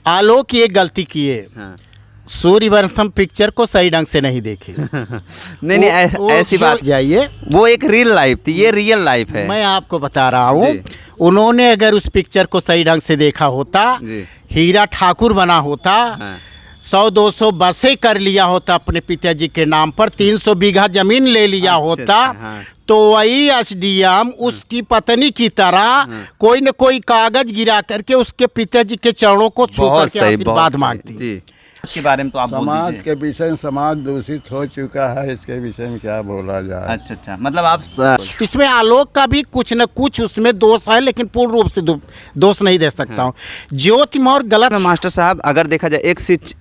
आलोक ये गलती किए, हाँ। सूर्यवंशम पिक्चर को सही ढंग से नहीं देखे। नहीं ऐसी बात जाइए, वो एक रियल लाइफ थी, ये रियल लाइफ है। मैं आपको बता रहा हूँ, उन्होंने अगर उस पिक्चर को सही ढंग से देखा होता, हीरा ठाकुर बना होता, हाँ। 100-200 बसें कर लिया होता अपने पिताजी के नाम पर, 300 बीघा जमीन ले लिया होता, हाँ। तो वही एसडीएम उसकी पत्नी की तरह कोई न कोई कागज गिरा करके उसके पिताजी के चरणों को छू करके आशीर्वाद मांगती। इसके बारे में तो आप समाज के विषय में, समाज दूषित हो चुका है, इसके विषय में क्या बोला जाए। अच्छा, मतलब आप इसमें आलोक का भी कुछ न कुछ उसमें दोष है, लेकिन पूर्ण रूप से दोष नहीं दे सकता हूँ। ज्योति मौर्य गलत। मास्टर साहब, अगर देखा जाए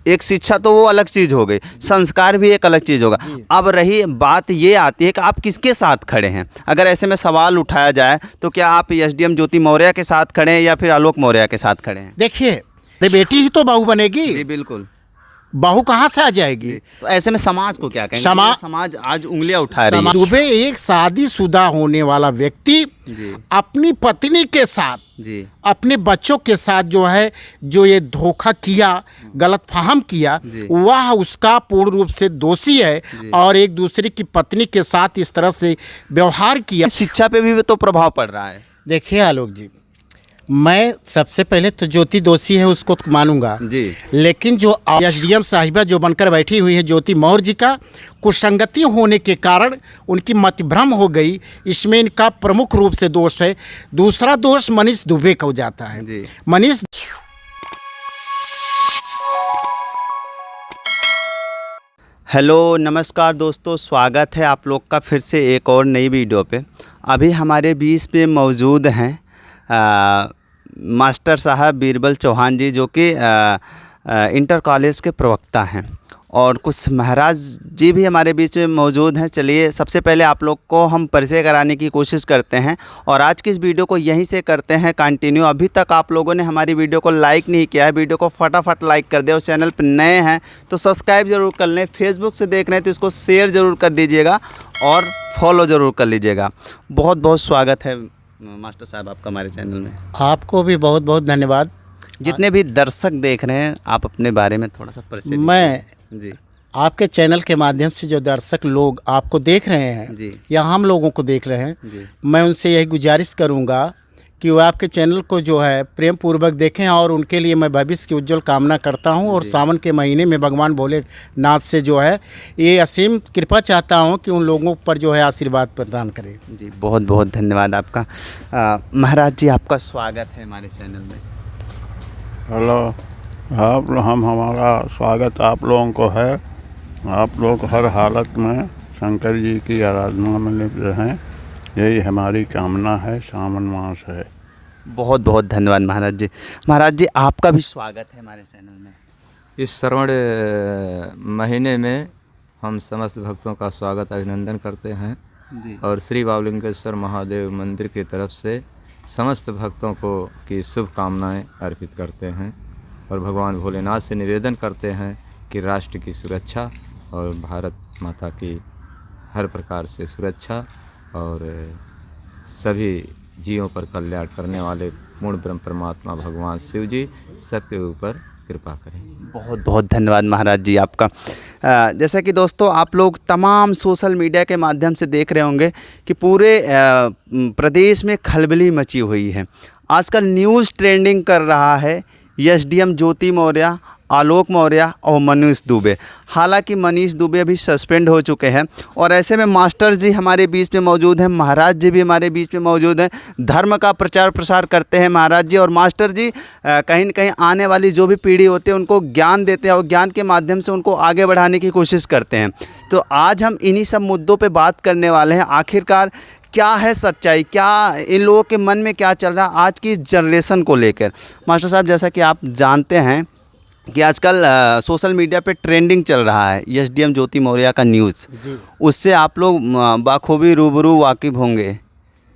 एक शिक्षा तो वो अलग चीज़ हो गई, संस्कार भी एक अलग चीज़ होगा। अब रही बात ये आती है कि आप किसके साथ खड़े हैं। अगर ऐसे में सवाल उठाया जाए तो क्या आप एसडीएम ज्योति मौर्य के साथ खड़े हैं या फिर आलोक मौर्य के साथ खड़े हैं? देखिए, बेटी ही तो बहू बनेगी। जी बिल्कुल। बहू कहाँ से आ जाएगी? तो ऐसे में समाज को क्या कहेंगे? समाज आज उंगलियां उठा रही है। दुबे एक शादीशुदा होने वाला व्यक्ति अपनी पत्नी के साथ, अपने बच्चों के साथ जो ये धोखा किया, गलत फहम किया, वह उसका पूर्ण रूप से दोषी है। और एक दूसरे की पत्नी के साथ इस तरह से व्यवहार किया, शिक्षा पे भी तो प्रभाव पड़ रहा है। देखिए आलोक जी, मैं सबसे पहले तो ज्योति दोषी है उसको तो मानूंगा जी, लेकिन जो एसडीएम साहिबा जो बनकर बैठी हुई है ज्योति मौर्य जी का, कुसंगति होने के कारण उनकी मतिभ्रम हो गई, इसमें इनका प्रमुख रूप से दोष है। दूसरा दोष मनीष दुबे को जाता है। मनीष हेलो नमस्कार दोस्तों, स्वागत है आप लोग का फिर से एक और नई वीडियो पे। अभी हमारे बीच में मौजूद हैं मास्टर साहब बीरबल चौहान जी, जो कि इंटर कॉलेज के प्रवक्ता हैं, और कुछ महाराज जी भी हमारे बीच में मौजूद हैं। चलिए सबसे पहले आप लोग को हम परिचय कराने की कोशिश करते हैं और आज की इस वीडियो को यहीं से करते हैं कंटिन्यू। अभी तक आप लोगों ने हमारी वीडियो को लाइक नहीं किया है, वीडियो को फटाफट लाइक कर दे, और चैनल पर नए हैं तो सब्सक्राइब ज़रूर कर लें। फेसबुक से देख रहे हैं तो इसको शेयर ज़रूर कर दीजिएगा और फॉलो ज़रूर कर लीजिएगा। बहुत बहुत स्वागत है मास्टर साहब आपका हमारे चैनल में। आपको भी बहुत बहुत धन्यवाद। जितने भी दर्शक देख रहे हैं, आप अपने बारे में थोड़ा सा परिचय। मैं जी आपके चैनल के माध्यम से जो दर्शक लोग आपको देख रहे हैं जी, या हम लोगों को देख रहे हैं जी, मैं उनसे यही गुजारिश करूंगा कि वो आपके चैनल को जो है प्रेम पूर्वक देखें, और उनके लिए मैं भविष्य की उज्जवल कामना करता हूं। और सावन के महीने में भगवान भोलेनाथ से जो है ये असीम कृपा चाहता हूं कि उन लोगों पर जो है आशीर्वाद प्रदान करें। जी बहुत बहुत धन्यवाद आपका। महाराज जी, आपका स्वागत है हमारे चैनल में। हेलो, हमारा स्वागत आप लोगों को है। आप लोग हर हालत में शंकर जी की आराधना में लिप्त रहें, यही हमारी कामना है। सावन मास है। बहुत बहुत धन्यवाद महाराज जी। महाराज जी, आपका भी स्वागत है हमारे चैनल में। इस श्रवण महीने में हम समस्त भक्तों का स्वागत अभिनंदन करते हैं जी। और श्री बावलिंगेश्वर महादेव मंदिर की तरफ से समस्त भक्तों को की शुभकामनाएं अर्पित करते हैं और भगवान भोलेनाथ से निवेदन करते हैं कि राष्ट्र की सुरक्षा और भारत माता की हर प्रकार से सुरक्षा और सभी जीवों पर कल्याण करने वाले पूर्ण ब्रह्म परमात्मा भगवान शिव जी सबके ऊपर कृपा करें। बहुत बहुत धन्यवाद महाराज जी आपका। जैसा कि दोस्तों आप लोग तमाम सोशल मीडिया के माध्यम से देख रहे होंगे कि पूरे प्रदेश में खलबली मची हुई है। आजकल न्यूज़ ट्रेंडिंग कर रहा है एसडीएम ज्योति मौर्य, आलोक मौर्य और मनीष दुबे। हालांकि मनीष दुबे अभी सस्पेंड हो चुके हैं, और ऐसे में मास्टर जी हमारे बीच में मौजूद हैं, महाराज जी भी हमारे बीच में मौजूद हैं। धर्म का प्रचार प्रसार करते हैं महाराज जी, और मास्टर जी कहीं न कहीं आने वाली जो भी पीढ़ी होती है उनको ज्ञान देते हैं और ज्ञान के माध्यम से उनको आगे बढ़ाने की कोशिश करते हैं। तो आज हम इन्हीं सब मुद्दों पर बात करने वाले हैं। आखिरकार क्या है सच्चाई, क्या इन लोगों के मन में क्या चल रहा है आज की जनरेशन को लेकर। मास्टर साहब, जैसा कि आप जानते हैं कि आजकल सोशल मीडिया पे ट्रेंडिंग चल रहा है एसडीएम ज्योति मौर्य का न्यूज़, उससे आप लोग बाखूबी रूबरू वाकिफ़ होंगे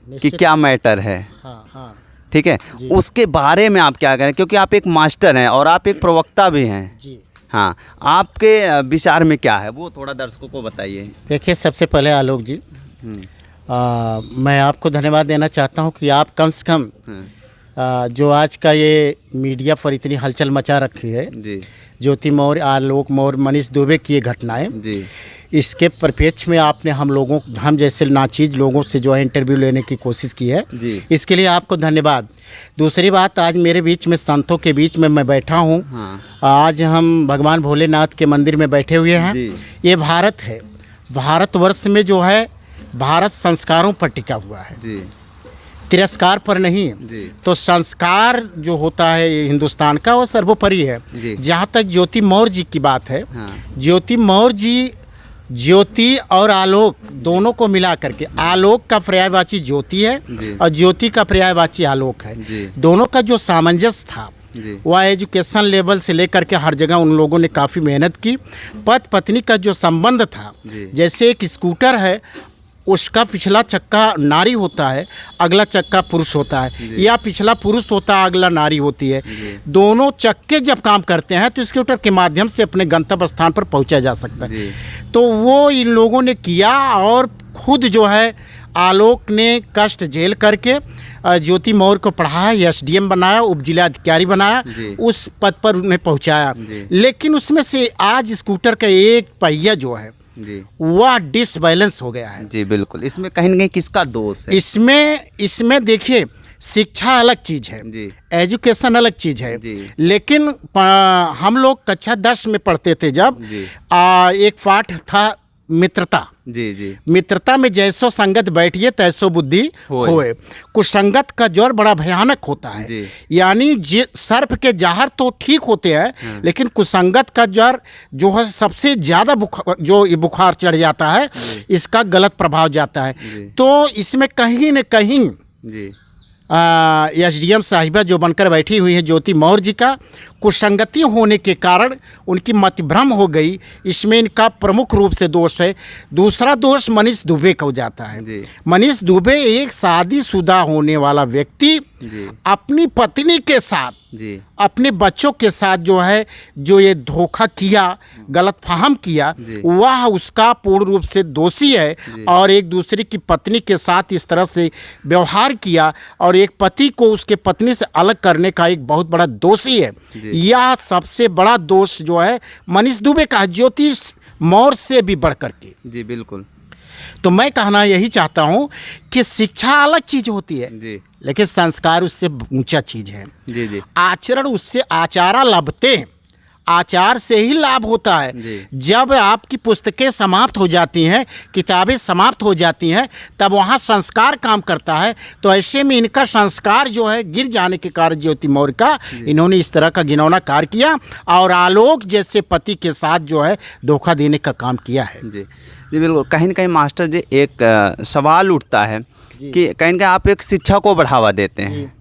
कि क्या मैटर है। हाँ। ठीक है, उसके बारे में आप क्या करें, क्योंकि आप एक मास्टर हैं और आप एक प्रवक्ता भी हैं जी। हाँ, आपके विचार में क्या है वो थोड़ा दर्शकों को बताइए। देखिए, सबसे पहले आलोक जी, मैं आपको धन्यवाद देना चाहता हूं कि आप कम से कम जो आज का ये मीडिया पर इतनी हलचल मचा रखी है, जी ज्योति मौर्य, आलोक मौर्य, मनीष दुबे की ये घटनाएं, जी इसके परिप्रेक्ष्य में आपने हम जैसे नाचीज लोगों से जो है इंटरव्यू लेने की कोशिश की है, जी। इसके लिए आपको धन्यवाद। दूसरी बात, आज मेरे बीच में संतों के बीच में मैं बैठा हूँ। हाँ। आज हम भगवान भोलेनाथ के मंदिर में बैठे हुए हैं। जी। ये भारत है, भारतवर्ष में जो है भारत संस्कारों पर टिका हुआ है, जी तिरस्कार पर नहीं। जी तो संस्कार जो होता है ये हिंदुस्तान का, वो सर्वोपरि है। जी। जहाँ तक ज्योति मौर्य जी की बात है, हाँ। ज्योति मौर्य जी ज्योति और आलोक दोनों को मिला करके, आलोक का पर्यायवाची ज्योति है जी। और ज्योति का पर्यायवाची आलोक है। जी। दोनों का जो सामंजस्य था, जी वह एजुकेशन लेवल से लेकर के हर जगह उन लोगों ने काफ़ी मेहनत की। पति पत्नी का जो संबंध था, जी। जैसे एक स्कूटर है, उसका पिछला चक्का नारी होता है, अगला चक्का पुरुष होता है, या पिछला पुरुष होता है, अगला नारी होती है। दोनों चक्के जब काम करते हैं तो स्कूटर के माध्यम से अपने गंतव्य स्थान पर पहुंचा जा सकता है। तो वो इन लोगों ने किया, और खुद जो है आलोक ने कष्ट झेल करके ज्योति मौर्य को पढ़ाया, एसडीएम बनाया, उप जिला अधिकारी बनाया, उस पद पर उन्हें पहुंचाया। लेकिन उसमें से आज स्कूटर का एक पहिया जो है जी वह डिसबैलेंस हो गया है। जी बिल्कुल। इसमें कहीं न कहीं किसका दोष है? इसमें देखिए, शिक्षा अलग चीज़ है, जी। एजुकेशन अलग चीज़ है। जी। लेकिन हम लोग कक्षा 10 में पढ़ते थे जब, जी। एक पाठ था मित्रता। जी जी मित्रता में जैसो संगत बैठिए तैसो बुद्धि होए। कुसंगत का ज्वर बड़ा भयानक होता है। जी। यानी सर्प के जहर तो ठीक होते हैं, लेकिन कुसंगत का ज्वर जो है सबसे ज़्यादा बुखार चढ़ जाता है, इसका गलत प्रभाव जाता है। तो इसमें कहीं न कहीं जी एसडीएम साहिबा जो बनकर बैठी हुई है ज्योति मौर्य जी का, कुसंगति होने के कारण उनकी मतिभ्रम हो गई, इसमें इनका प्रमुख रूप से दोष है। दूसरा दोष मनीष दुबे को जाता है। मनीष दुबे एक शादीशुदा होने वाला व्यक्ति अपनी पत्नी के साथ, अपने बच्चों के साथ जो ये धोखा किया, गलत फहम किया, वह उसका पूर्ण रूप से दोषी है। और एक दूसरे की पत्नी के साथ इस तरह से व्यवहार किया और एक पति को उसके पत्नी से अलग करने का एक बहुत बड़ा दोषी है। यह सबसे बड़ा दोष जो है मनीष दुबे का, ज्योति मौर्य से भी बढ़ करके। जी बिल्कुल। तो मैं कहना यही चाहता हूँ कि शिक्षा अलग चीज़ होती है, जी। लेकिन संस्कार उससे ऊंचा चीज़ है। जी जी आचरण उससे, आचारा लभते, आचार से ही लाभ होता है। जब आपकी पुस्तकें समाप्त हो जाती हैं, किताबें समाप्त हो जाती हैं, तब वहाँ संस्कार काम करता है। तो ऐसे में इनका संस्कार जो है गिर जाने के कारण ज्योति मौर्य का, इन्होंने इस तरह का घिनौना कार्य किया और आलोक जैसे पति के साथ जो है धोखा देने का काम किया है। जी जी बिल्कुल। कहीं न कहीं मास्टर जी एक सवाल उठता है कि कहीं न कहीं आप एक शिक्षा को बढ़ावा देते हैं,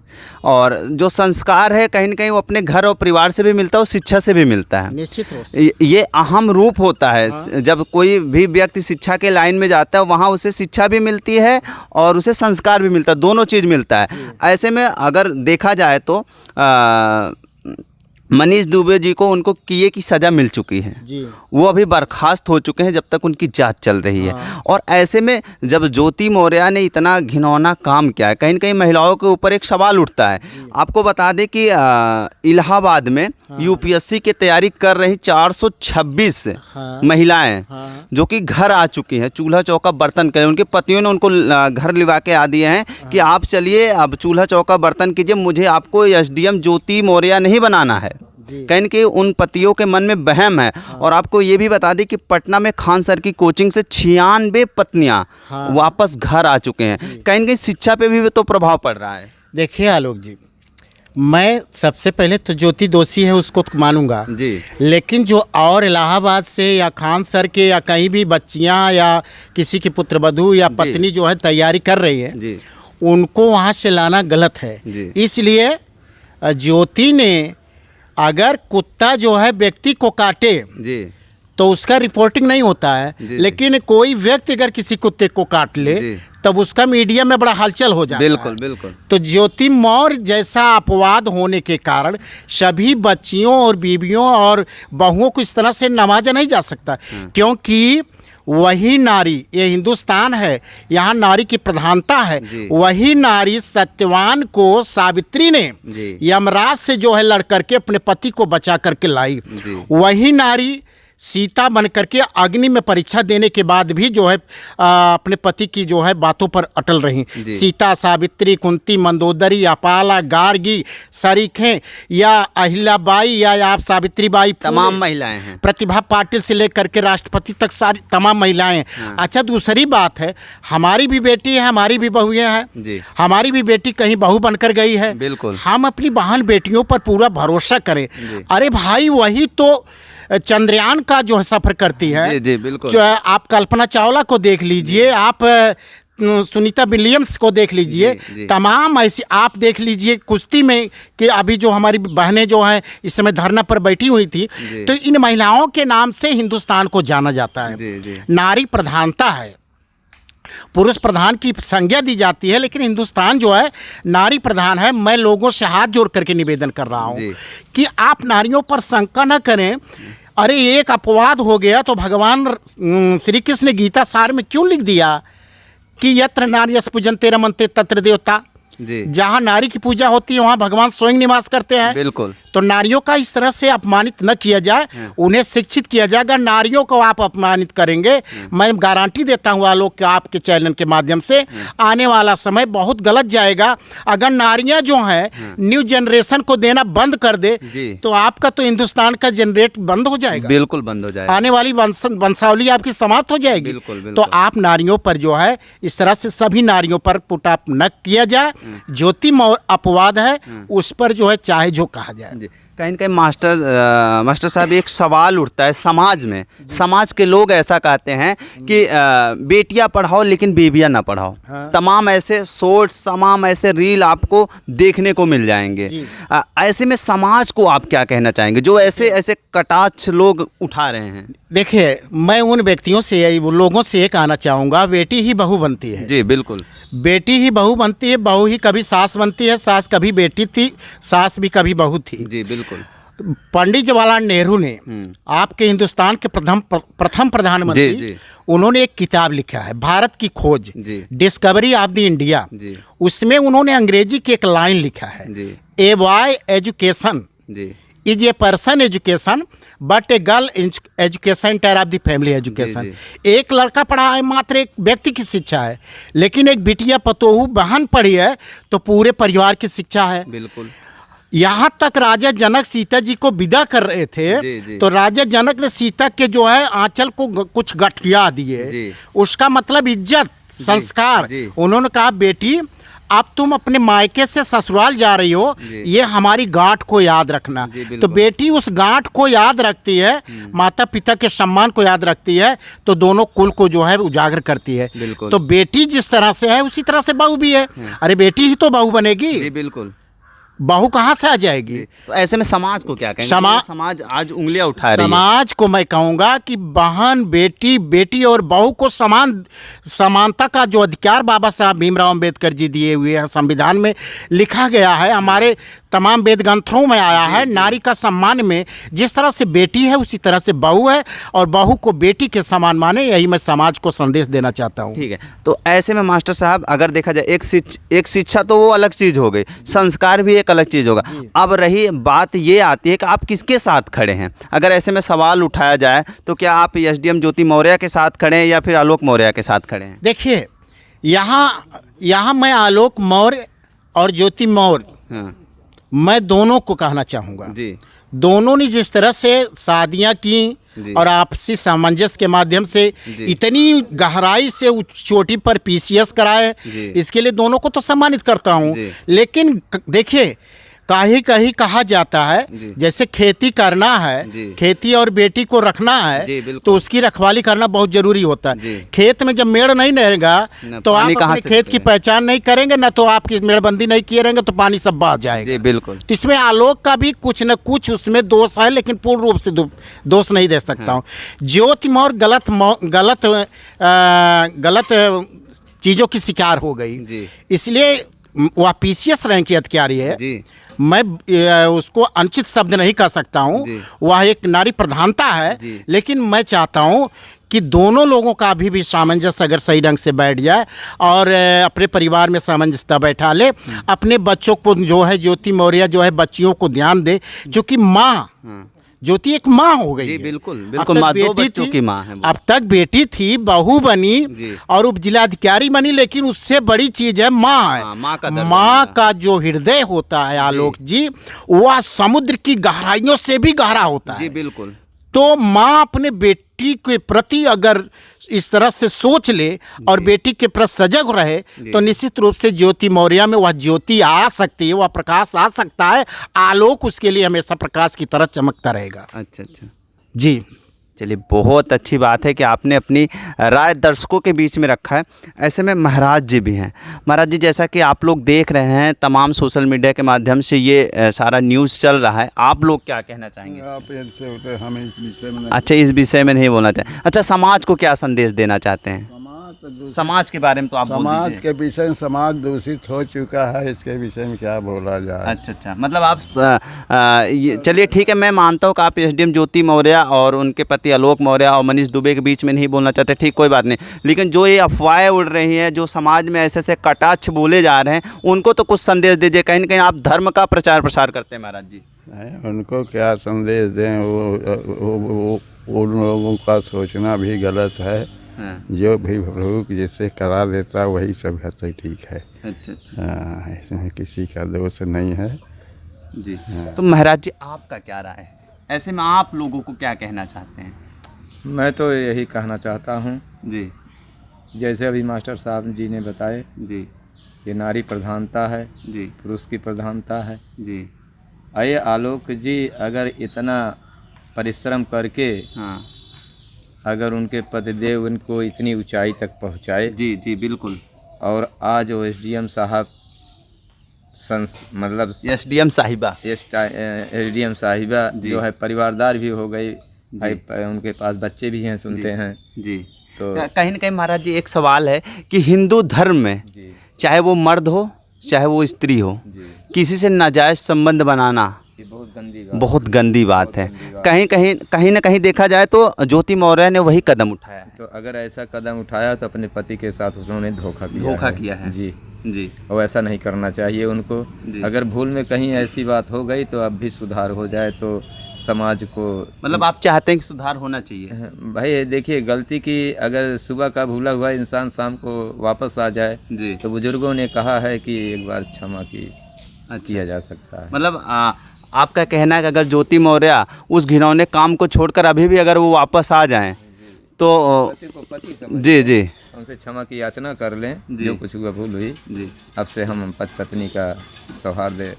और जो संस्कार है कहीं न कहीं वो अपने घर और परिवार से भी मिलता है और शिक्षा से भी मिलता है। निश्चित रूप से ये अहम रूप होता है। जब कोई भी व्यक्ति शिक्षा के लाइन में जाता है, वहाँ उसे शिक्षा भी मिलती है और उसे संस्कार भी मिलता है, दोनों चीज़ मिलता है। ऐसे में अगर देखा जाए तो मनीष दुबे जी को उनको किए की सज़ा मिल चुकी है जी। वो अभी बर्खास्त हो चुके हैं जब तक उनकी जांच चल रही है। और ऐसे में जब ज्योति मौर्य ने इतना घिनौना काम किया है, कहीं न कहीं महिलाओं के ऊपर एक सवाल उठता है। आपको बता दें कि इलाहाबाद में यूपीएससी की तैयारी कर रही 426 महिलाएं जो कि घर आ चुकी हैं, चूल्हा चौका बर्तन करें, उनके पतियों ने उनको घर लिवा के आ दिए हैं कि आप चलिए अब चूल्हा चौका बर्तन कीजिए, मुझे आपको एसडीएम ज्योति मौर्य नहीं बनाना है। कहीं कि उन पतियों के मन में वहम है। और आपको ये भी बता दें कि पटना में खान सर की कोचिंग से 96 पत्नियां वापस घर आ चुके हैं। कहीं न कहीं शिक्षा पे भी तो प्रभाव पड़ रहा है। देखिए आलोक जी, मैं सबसे पहले तो ज्योति दोषी है उसको तो मानूंगा जी, लेकिन जो और इलाहाबाद से या खान सर के या कहीं भी बच्चियां या किसी की पुत्रवधू या पत्नी जो है तैयारी कर रही है जी, उनको वहाँ से लाना गलत है। इसलिए ज्योति ने, अगर कुत्ता जो है व्यक्ति को काटे जी, तो उसका रिपोर्टिंग नहीं होता है, लेकिन कोई व्यक्ति अगर किसी कुत्ते को काट ले तब उसका मीडिया में बड़ा हलचल हो जाता है। बिल्कुल बिल्कुल। तो ज्योति मौर्य जैसा अपवाद होने के कारण सभी बच्चियों और बीवियों और बहुओं को इस तरह से नवाजा नहीं जा सकता, क्योंकि वही नारी, ये हिंदुस्तान है, यहाँ नारी की प्रधानता है। जी। वही नारी सत्यवान को सावित्री ने जी। यमराज से जो है लड़ करके अपने पति को बचा करके लाई। जी। वही नारी सीता बन करके अग्नि में परीक्षा देने के बाद भी जो है अपने पति की जो है बातों पर अटल रही। जी। सीता, सावित्री, कुंती, मंदोदरी, अपाला, गार्गी, सरीखें या अहिल्याबाई या आप सावित्रीबाई, तमाम पूरे महिलाएं हैं। प्रतिभा पाटिल से लेकर के राष्ट्रपति तक सारी तमाम महिलाएं हैं। हाँ। अच्छा, दूसरी बात है, हमारी भी बेटी है, हमारी भी बहुएं हैं। जी। हमारी भी बेटी कहीं बहू बनकर गई है। बिल्कुल। हम अपनी बहन बेटियों पर पूरा भरोसा करें। जी। अरे भाई, वही तो चंद्रयान का जो है सफर करती है। जी, जी, बिल्कुल। जो है, आप कल्पना चावला को देख लीजिए, आप सुनीता विलियम्स को देख लीजिए, जी, जी। तमाम ऐसी आप देख लीजिए कुश्ती में कि अभी जो हमारी बहनें जो हैं इस समय धरना पर बैठी हुई थी। जी। तो इन महिलाओं के नाम से हिंदुस्तान को जाना जाता है। जी, जी। नारी प्रधानता है, पुरुष प्रधान की संज्ञा दी जाती है, लेकिन हिंदुस्तान जो है नारी प्रधान है। मैं लोगों से हाथ जोड़ करके निवेदन कर रहा हूँ जी। कि आप नारियों पर शंका न करें। अरे, एक अपवाद हो गया तो भगवान श्री कृष्ण ने गीता सार में क्यों लिख दिया कि यत्र नार्यस् पूजन्ते रमन्ते तत्र देवता। जी। जहाँ नारी की पूजा होती है वहाँ भगवान स्वयं निवास करते हैं। बिल्कुल। तो नारियों का इस तरह से अपमानित न किया जाए, उन्हें शिक्षित किया जाए। अगर नारियों को आप अपमानित करेंगे, मैं गारंटी देता हूँ आलोक कि आपके चैनल के माध्यम से आने वाला समय बहुत गलत जाएगा। अगर नारियाँ जो हैं न्यू जनरेशन को देना बंद कर दे जी। तो आपका तो हिंदुस्तान का जनरेट बंद हो जाएगा। बिल्कुल बंद हो जाएगा। आने वाली वंशावली आपकी समाप्त हो जाएगी। बिल्कुल, बिल्कुल। तो आप नारियों पर जो है इस तरह से सभी नारियों पर पुट अप न किया जाए। ज्योति अपवाद है, उस पर जो है चाहे जो कहा जाए। जी। कहीं न कहीं मास्टर साहब, एक सवाल उठता है समाज में। समाज के लोग ऐसा कहते हैं कि बेटियां पढ़ाओ लेकिन बेबियां ना पढ़ाओ। हाँ। तमाम ऐसे शॉर्ट्स, तमाम ऐसे रील आपको देखने को मिल जाएंगे। ऐसे में समाज को आप क्या कहना चाहेंगे जो ऐसे ऐसे कटाक्ष लोग उठा रहे हैं? देखिए, मैं उन व्यक्तियों से, वो लोगों से ये कहना चाहूँगा, बेटी ही बहू बनती है। जी, बिल्कुल। बेटी ही बहू बनती है, बहू ही कभी सास बनती है, सास कभी बेटी थी, सास भी कभी बहू थी। जी, बिल्कुल। पंडित जवाहरलाल नेहरू ने आपके हिंदुस्तान के प्रथम प्रधानमंत्री, जी, जी। उन्होंने एक किताब लिखा है भारत की खोज, जी। Discovery of the India. जी। उसमें उन्होंने अंग्रेजी की एक लाइन लिखा है, जी। ए बॉय एजुकेशन जी। Is a person education but a girl education entire of the family education. जी, एक लड़का पढ़ा है मात्र एक व्यक्ति की शिक्षा है, लेकिन एक बिटिया पतोहू बहन पढ़ी है तो पूरे परिवार की शिक्षा है। बिल्कुल। यहाँ तक राजा जनक सीता जी को विदा कर रहे थे, जी, जी। तो राजा जनक ने सीता के जो है आंचल को कुछ गठिया दिए। जी। उसका मतलब इज्जत, संस्कार। जी। उन्होंने कहा, बेटी अब तुम अपने मायके से ससुराल जा रही हो, जी। ये हमारी गांठ को याद रखना। जी, बिल्कुल। तो बेटी उस गांठ को याद रखती है, माता पिता के सम्मान को याद रखती है, तो दोनों कुल को जो है उजागर करती है। बिल्कुल। तो बेटी जिस तरह से है उसी तरह से बहू भी है। अरे, बेटी ही तो बहू बनेगी, जी, बिल्कुल। बहू कहाँ से आ जाएगी? तो ऐसे में समाज को क्या कहेंगे? समाज आज उंगलियां उठा रही है। समाज को मैं कहूँगा कि बहन, बेटी और बहू को समानता का जो अधिकार बाबा साहब भीमराव अंबेडकर जी दिए हुए हैं, संविधान में लिखा गया है, हमारे तमाम वेद ग्रंथों में आया है। नारी का सम्मान में जिस तरह से बेटी है उसी तरह से बहू है, और बहू को बेटी के समान माने, यही मैं समाज को संदेश देना चाहता हूँ। ठीक है। तो ऐसे में मास्टर साहब, अगर देखा जाए एक शिक्षा तो वो अलग चीज़ हो गई, संस्कार भी एक अलग चीज़ होगा। अब रही बात ये आती है कि आप किसके साथ खड़े हैं। अगर ऐसे में सवाल उठाया जाए तो क्या आप एसडीएम ज्योति मौर्य के साथ खड़े हैं या फिर आलोक मौर्य के साथ खड़े हैं? देखिए, यहाँ मैं आलोक मौर्य और ज्योति मौर्य, हाँ। मैं दोनों को कहना चाहूँगा। जी। दोनों ने जिस तरह से शादियाँ की जी। और आपसी सामंजस्य के माध्यम से जी। इतनी गहराई से चोटी पर पीसीएस कराए, जी। इसके लिए दोनों को तो सम्मानित करता हूँ। जी। लेकिन देखिए, कहीं कहीं कहा जाता है, जी। जैसे खेती करना है, जी। खेती और बेटी को रखना है, जी, बिल्कुल। तो उसकी रखवाली करना बहुत जरूरी होता है। जी। खेत में जब मेड़ नहीं रहेगा न तो आप पानी कहाँ अपने से खेत की निकलेगा? पहचान नहीं करेंगे, ना तो आपकी मेड़बंदी नहीं किए रहेंगे तो पानी सब बह जाएगा। जी, बिल्कुल। तो इसमें आलोक का भी कुछ न कुछ उसमें दोष है, लेकिन पूर्ण रूप से दोष नहीं दे सकता हूँ। ज्योति मौर्य गलत चीज़ों की शिकार हो गई, जी। इसलिए वह पीसीएस रैंक की अधिकारी है जी मैं उसको अनुचित शब्द नहीं कह सकता हूँ, जी। वह एक नारी प्रधानता है, जी। लेकिन मैं चाहता हूँ कि दोनों लोगों का अभी भी सामंजस्य अगर सही ढंग से बैठ जाए और अपने परिवार में सामंजस्यता बैठा ले, अपने बच्चों को जो है ज्योति मौर्य जो है बच्चियों को ध्यान दे, जो कि माँ ज्योति एक माँ हो गई जी है। बिल्कुल अब बिल्कुल, तक माँ दो बेटी बच्चों थी, की माँ है वो। अब तक बेटी थी, बहू जी। बनी और उप जिलाधिकारी बनी, लेकिन उससे बड़ी चीज है माँ है। हाँ, माँ का दर्जा माँ मिला। का जो हृदय होता है आलोक जी, वह समुद्र की गहराइयों से भी गहरा होता जी है। बिल्कुल। तो माँ अपने बेटी के प्रति अगर इस तरह से सोच ले और बेटी के प्रति सजग रहे तो निश्चित रूप से ज्योति मौर्य में वह ज्योति आ सकती है, वह प्रकाश आ सकता है। आलोक उसके लिए हमेशा प्रकाश की तरह चमकता रहेगा। अच्छा अच्छा, जी चलिए बहुत अच्छी बात है कि आपने अपनी राय दर्शकों के बीच में रखा है। ऐसे में महाराज जी भी हैं। महाराज जी, जैसा कि आप लोग देख रहे हैं तमाम सोशल मीडिया के माध्यम से ये सारा न्यूज़ चल रहा है, आप लोग क्या कहना चाहेंगे? आप इनसे होते हम इस विषय में अच्छा, इस विषय में नहीं बोलना चाहें। अच्छा, समाज को क्या संदेश देना चाहते हैं? समाज के बारे में तो आप बोल समाज दीजिए। के विषय में समाज दूषित हो चुका है, इसके विषय में क्या बोला जाए। अच्छा अच्छा, मतलब आप चलिए ठीक है, मैं मानता हूँ कि आप एसडीएम ज्योति मौर्य और उनके पति आलोक मौर्य और मनीष दुबे के बीच में नहीं बोलना चाहते, ठीक, कोई बात नहीं। लेकिन जो ये अफवाहें उड़ रही हैं, जो समाज में ऐसे ऐसे कटाक्ष बोले जा रहे हैं, उनको तो कुछ संदेश दीजिए। कहीं ना कहीं आप धर्म का प्रचार प्रसार करते हैं महाराज जी। उनको क्या संदेश दें, वो उन लोगों का सोचना भी गलत है। हाँ। जो भी प्रभु जैसे करा देता वही सब है तो ठीक है। अच्छा अच्छा हाँ, इसमें किसी का दोष नहीं है। जी। तो महाराज जी, आपका क्या राय है? ऐसे में आप लोगों को क्या कहना चाहते हैं? मैं तो यही कहना चाहता हूँ, जी जैसे अभी मास्टर साहब जी ने बताए, जी ये नारी प्रधानता है, जी पुरुष की प्रधानता है। जी। आइए आलोक जी, अगर इतना परिश्रम करके हाँ अगर उनके पतिदेव उनको इतनी ऊंचाई तक पहुंचाए, जी जी बिल्कुल। और आज वो एसडीएम साहब मतलब एसडीएम साहिबा। एसडीएम साहिबा जी। जो है परिवारदार भी हो गई, उनके पास बच्चे भी हैं, सुनते हैं। जी। तो कहीं ना कहीं महाराज जी एक सवाल है कि हिंदू धर्म में जी चाहे वो मर्द हो चाहे वो स्त्री हो, जी, किसी से नाजायज़ संबंध बनाना ये बहुत गंदी बात, बहुत गंदी बात है। गंदी बात। कहीं ना कहीं देखा जाए तो ज्योति मौर्य ने वही कदम उठाया है। तो अगर ऐसा कदम उठाया तो अपने पति के साथ उन्होंने धोखा किया है। जी जी और ऐसा नहीं करना चाहिए उनको। जी। अगर भूल में कहीं ऐसी बात हो गई तो अब भी सुधार हो जाए तो समाज को, मतलब आप चाहते हैं कि सुधार होना चाहिए? भाई देखिए, गलती की अगर सुबह का भूला हुआ इंसान शाम को वापस आ जाए जी। तो बुजुर्गों ने कहा है कि एक बार क्षमा किया जा सकता है। मतलब आपका कहना है कि अगर ज्योति मौर्य उस घिनौने काम को छोड़कर अभी भी अगर वो वापस आ जाएं तो पति को पति समझ जी जी उनसे क्षमा की याचना कर लें, जी। जो कुछ हुआ भूल हुई। जी अब से हम पति पत्नी का सौहार्द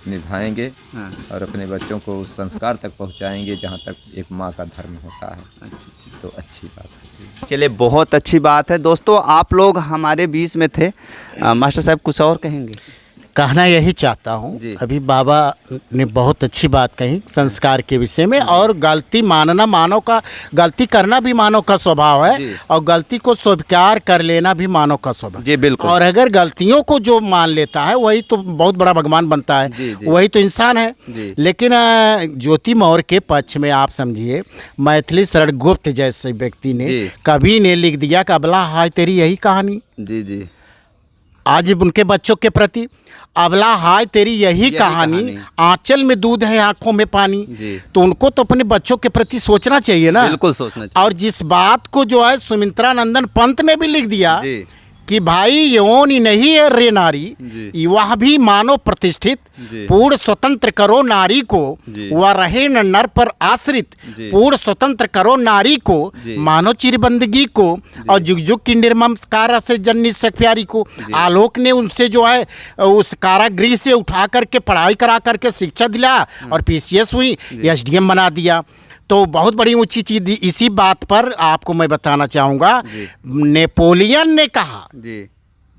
निभाएंगे हाँ। और अपने बच्चों को उस संस्कार तक पहुंचाएंगे जहां तक एक माँ का धर्म होता है। अच्छा। तो अच्छी बात है। चलिए बहुत अच्छी बात है। दोस्तों, आप लोग हमारे बीच में थे, मास्टर साहब कुछ और कहेंगे? कहना यही चाहता हूँ, जी। अभी बाबा ने बहुत अच्छी बात कही संस्कार के विषय में, और गलती मानना मानव का, गलती करना भी मानव का स्वभाव जी। है और गलती को स्वीकार कर लेना भी मानव का स्वभाव। जी बिल्कुल। और अगर गलतियों को जो मान लेता है वही तो बहुत बड़ा भगवान बनता है। जी, जी। वही तो इंसान है। जी। लेकिन ज्योति मौर्य के पक्ष में आप समझिए, मैथिली शरण गुप्त जैसे व्यक्ति ने जी। कभी ने लिख दिया कि अबला हाय तेरी यही कहानी। जी जी आज उनके बच्चों के प्रति, अबला हाय तेरी यही कहानी, आंचल में दूध है आंखों में पानी। जी। तो उनको तो अपने बच्चों के प्रति सोचना चाहिए ना। बिल्कुल सोचना चाहिए। और जिस बात को जो है सुमित्रा नंदन पंत ने भी लिख दिया जी कि भाई यौन ही नहीं है रे नारी, जी। वह भी मानव प्रतिष्ठित, जी। पूर्ण स्वतंत्र करो नारी को, जी। वह रहे न नर पर आश्रित, जी। पूर्ण स्वतंत्र करो नारी को, जी। मानो चिरबंदगी को, और जुग जुग की निर्मम से जननी सख प्यारी को। आलोक ने उनसे जो है उस कारागृह से उठा करके पढ़ाई करा करके शिक्षा दिला और पीसीएस हुई, एसडीएम बना दिया। तो बहुत बड़ी ऊंची चीज। इसी बात पर आपको मैं बताना चाहूँगा, नेपोलियन ने कहा, जी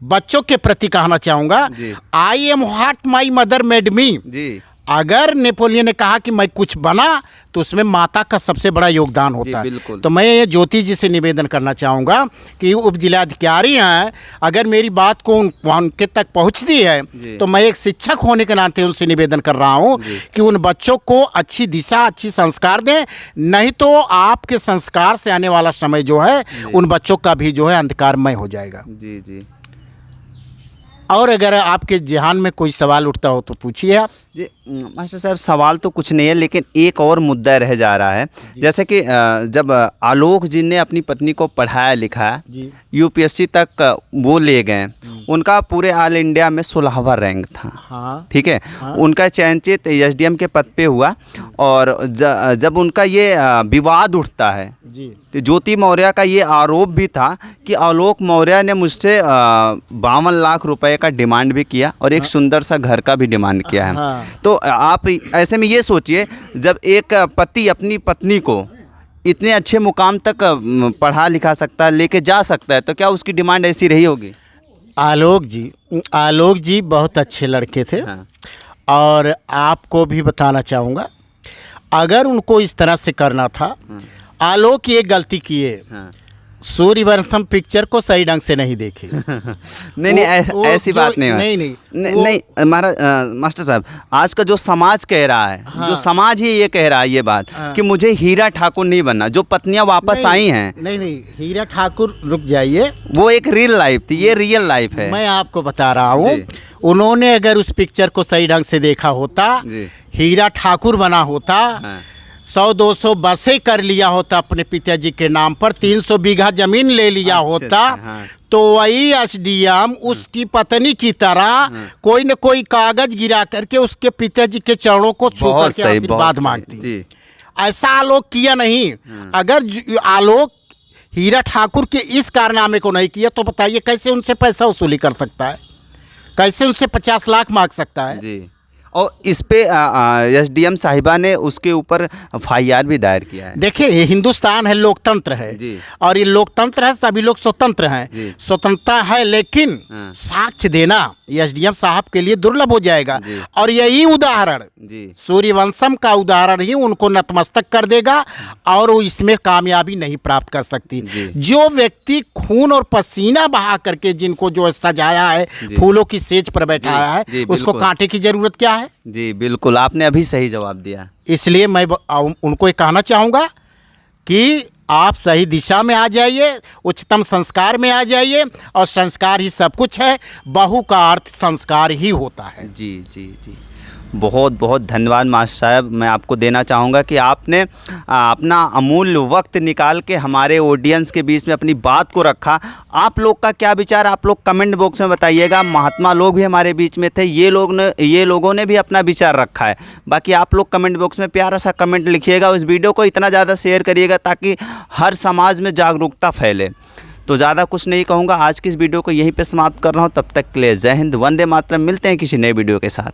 बच्चों के प्रति कहना चाहूँगा, जी। I am what my mother made me, जी अगर नेपोलियन ने कहा कि मैं कुछ बना तो उसमें माता का सबसे बड़ा योगदान होता है। बिल्कुल। तो मैं ये ज्योति जी से निवेदन करना चाहूँगा कि उप जिलाधिकारी हैं, अगर मेरी बात को उनके तक पहुँचती है तो मैं एक शिक्षक होने के नाते उनसे निवेदन कर रहा हूँ कि उन बच्चों को अच्छी दिशा, अच्छी संस्कार दें, नहीं तो आपके संस्कार से आने वाला समय जो है उन बच्चों का भी जो है अंधकारमय हो जाएगा। जी जी और अगर आपके ज़हन में कोई सवाल उठता हो तो पूछिए आप। जी मास्टर साहब, सवाल तो कुछ नहीं है, लेकिन एक और मुद्दा रह जा रहा है। जैसे कि जब आलोक जी ने अपनी पत्नी को पढ़ाया लिखाया, यूपीएससी तक वो ले गए, उनका पूरे ऑल इंडिया में 16वां रैंक था। हाँ। ठीक है। हाँ। उनका चयनचित एसडीएम के पद पे हुआ, और जब उनका ये विवाद उठता है जी, तो ज्योति मौर्य का ये आरोप भी था कि आलोक मौर्य ने मुझसे 52 लाख रुपए का डिमांड भी किया और एक सुंदर सा घर का भी डिमांड किया है। हाँ। तो आप ऐसे में ये सोचिए, जब एक पति अपनी पत्नी को इतने अच्छे मुकाम तक पढ़ा लिखा सकता है, लेके जा सकता है, तो क्या उसकी डिमांड ऐसी रही होगी? आलोक जी बहुत अच्छे लड़के थे। हाँ। और आपको भी बताना चाहूँगा, अगर उनको इस तरह से करना था, आलोक ये गलती किए, हाँ। सूर्यवंशम पिक्चर को सही ढंग से नहीं देखे। नहीं ऐसी बात नहीं है। नहीं मास्टर साहब, आज का जो समाज कह रहा है, जो समाज ही ये कह रहा है ये बात कि मुझे हीरा ठाकुर नहीं बनना, जो पत्नियां वापस आई हैं। नहीं, हीरा ठाकुर रुक जाइए, वो एक रियल लाइफ थी, ये रियल लाइफ है। मैं आपको बता रहा हूँ, उन्होंने अगर उस पिक्चर को सही ढंग से देखा होता, हीरा ठाकुर बना होता, 100-200 बसें कर लिया होता अपने पिताजी के नाम पर, 300 बीघा जमीन ले लिया होता, तो वही एसडीएम उसकी पत्नी की तरह कोई न कोई कागज गिरा करके उसके पिताजी के चरणों को छू करके आशीर्वाद मांगती। ऐसा आलोक किया नहीं। अगर आलोक हीरा ठाकुर के इस कारनामे को नहीं किया तो बताइए कैसे उनसे पैसा वसूली कर सकता है, कैसे उनसे 50 लाख मांग सकता है जी। और इस पे एसडीएम साहिबा ने उसके ऊपर एफआईआर भी दायर किया है। देखिए, ये हिंदुस्तान है, लोकतंत्र है जी। और ये लोकतंत्र है, सभी लोग स्वतंत्र हैं, स्वतंत्रता है, लेकिन साक्ष्य देना एसडीएम साहब के लिए दुर्लभ हो जाएगा। और यही उदाहरण सूर्यवंशम का उदाहरण ही उनको नतमस्तक कर देगा और वो इसमें कामयाबी नहीं प्राप्त कर सकती। जो व्यक्ति खून और पसीना बहा करके जिनको जो सजाया है, फूलों की सेज पर बैठाया है, उसको कांटे की जरूरत क्या है? जी बिल्कुल, आपने अभी सही जवाब दिया। इसलिए मैं उनको ये कहना चाहूँगा कि आप सही दिशा में आ जाइए, उच्चतम संस्कार में आ जाइए, और संस्कार ही सब कुछ है, बहू का अर्थ संस्कार ही होता है। जी जी जी, बहुत बहुत धन्यवाद मास्टर साहब मैं आपको देना चाहूँगा कि आपने अपना अमूल्य वक्त निकाल के हमारे ऑडियंस के बीच में अपनी बात को रखा। आप लोग का क्या विचार, आप लोग कमेंट बॉक्स में बताइएगा। महात्मा लोग भी हमारे बीच में थे, ये लोगों ने भी अपना विचार रखा है। बाकी आप लोग कमेंट बॉक्स में प्यारा सा कमेंट लिखिएगा, उस वीडियो को इतना ज़्यादा शेयर करिएगा ताकि हर समाज में जागरूकता फैले। तो ज़्यादा कुछ नहीं कहूँगा, आज की इस वीडियो को यहीं पे समाप्त कर रहा हूँ। तब तक के लिए जय हिंद, वंदे मातरम। मिलते हैं किसी नए वीडियो के साथ।